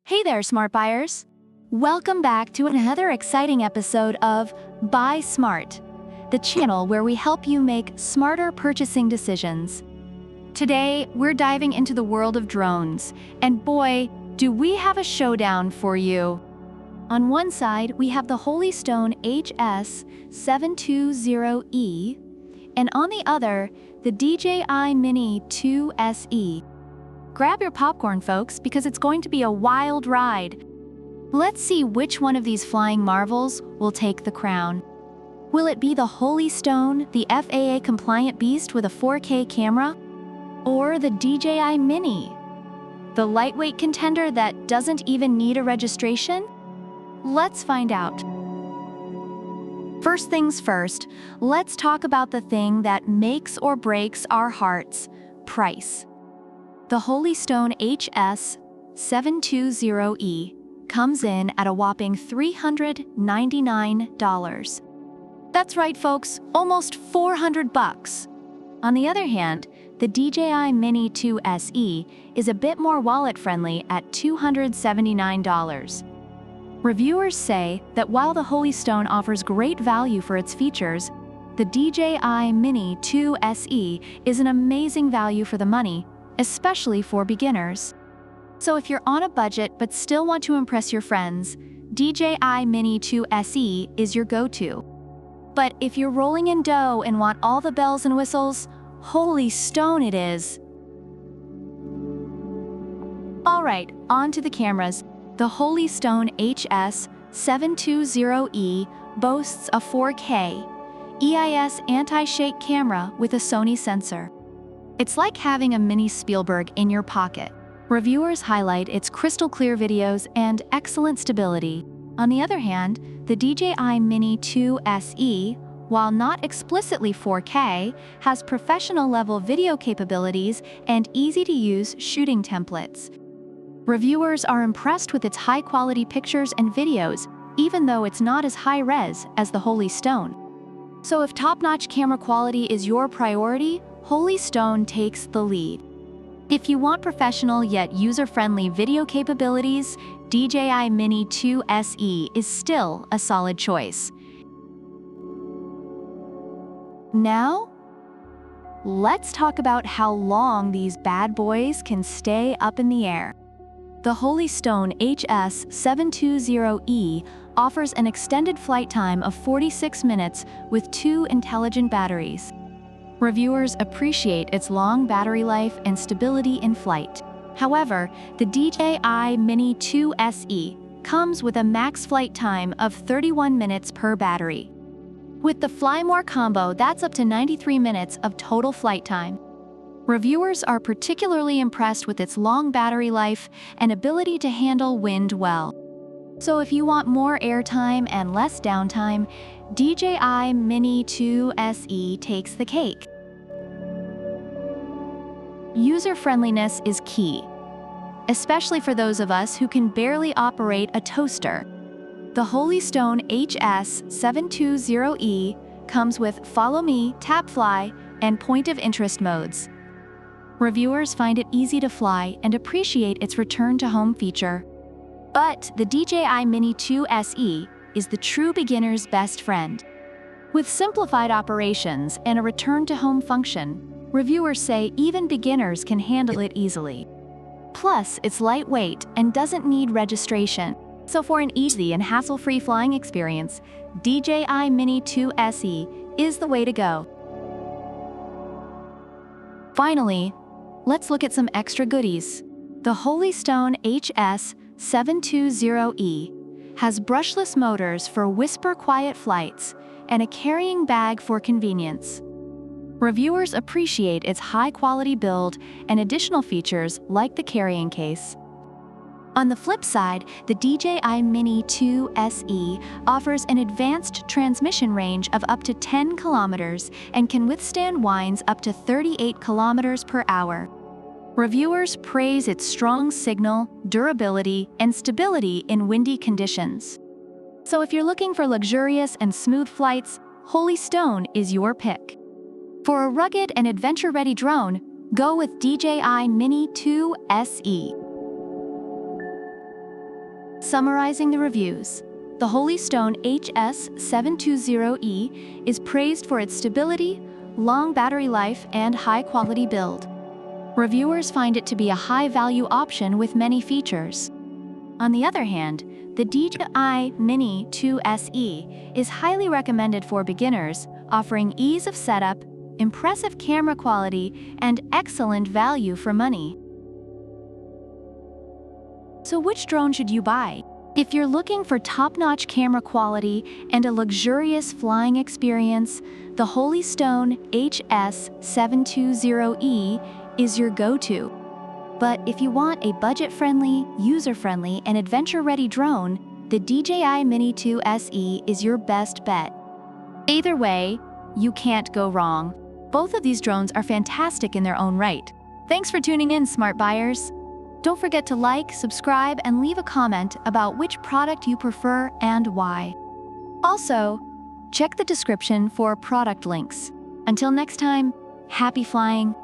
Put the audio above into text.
Hey there, smart buyers! Welcome back to another exciting episode of Buy Smart, the channel where we help you make smarter purchasing decisions. Today, we're diving into the world of drones, and boy, do we have a showdown for you. On one side, we have the Holy Stone HS720E, and on the other, the DJI Mini 2 SE. Grab your popcorn, folks, because it's going to be a wild ride. Let's see which one of these flying marvels will take the crown. Will it be the Holy Stone, the FAA-compliant beast with a 4K camera? Or the DJI Mini, the lightweight contender that doesn't even need a registration? Let's find out. First things first, let's talk about the thing that makes or breaks our hearts: price. The Holy Stone HS720E comes in at a whopping $399. That's right, folks, almost 400 bucks. On the other hand, the DJI Mini 2 SE is a bit more wallet-friendly at $279. Reviewers say that while the Holy Stone offers great value for its features, the DJI Mini 2 SE is an amazing value for the money, especially for beginners. So if you're on a budget but still want to impress your friends, DJI Mini 2 SE is your go-to. But if you're rolling in dough and want all the bells and whistles, Holy Stone it is. Alright, on to the cameras. The Holy Stone HS720E boasts a 4K EIS anti-shake camera with a Sony sensor. It's like having a mini Spielberg in your pocket. Reviewers highlight its crystal-clear videos and excellent stability. On the other hand, the DJI Mini 2 SE, while not explicitly 4K, has professional-level video capabilities and easy-to-use shooting templates. Reviewers are impressed with its high-quality pictures and videos, even though it's not as high-res as the Holy Stone. So if top-notch camera quality is your priority, Holy Stone takes the lead. If you want professional yet user-friendly video capabilities, DJI Mini 2 SE is still a solid choice. Now, let's talk about how long these bad boys can stay up in the air. The Holy Stone HS720E offers an extended flight time of 46 minutes with 2 intelligent batteries. Reviewers appreciate its long battery life and stability in flight. However, the DJI Mini 2 SE comes with a max flight time of 31 minutes per battery. With the Fly More combo, that's up to 93 minutes of total flight time. Reviewers are particularly impressed with its long battery life and ability to handle wind well. So if you want more airtime and less downtime, DJI Mini 2 SE takes the cake. User-friendliness is key, especially for those of us who can barely operate a toaster. The Holy Stone HS720E comes with Follow Me, Tap Fly, and Point of Interest modes. Reviewers find it easy to fly and appreciate its return-to-home feature. But the DJI Mini 2 SE is the true beginner's best friend. With simplified operations and a return-to-home function, reviewers say even beginners can handle it easily. Plus, it's lightweight and doesn't need registration. So for an easy and hassle-free flying experience, DJI Mini 2 SE is the way to go. Finally, let's look at some extra goodies. The Holy Stone HS720E has brushless motors for whisper-quiet flights and a carrying bag for convenience. Reviewers appreciate its high-quality build and additional features like the carrying case. On the flip side, the DJI Mini 2 SE offers an advanced transmission range of up to 10 kilometers and can withstand winds up to 38 kilometers per hour. Reviewers praise its strong signal, durability, and stability in windy conditions. So if you're looking for luxurious and smooth flights, Holy Stone is your pick. For a rugged and adventure-ready drone, go with DJI Mini 2 SE. Summarizing the reviews. The Holystone HS720E is praised for its stability, long battery life, and high-quality build. Reviewers find it to be a high-value option with many features. On the other hand, the DJI Mini 2 SE is highly recommended for beginners, offering ease of setup, impressive camera quality, and excellent value for money. So which drone should you buy? If you're looking for top-notch camera quality and a luxurious flying experience, the Holystone HS720E is your go-to. But if you want a budget-friendly, user-friendly, and adventure-ready drone, the DJI Mini 2 SE is your best bet. Either way, you can't go wrong. Both of these drones are fantastic in their own right. Thanks for tuning in, smart buyers. Don't forget to like, subscribe, and leave a comment about which product you prefer and why. Also, check the description for product links. Until next time, happy flying!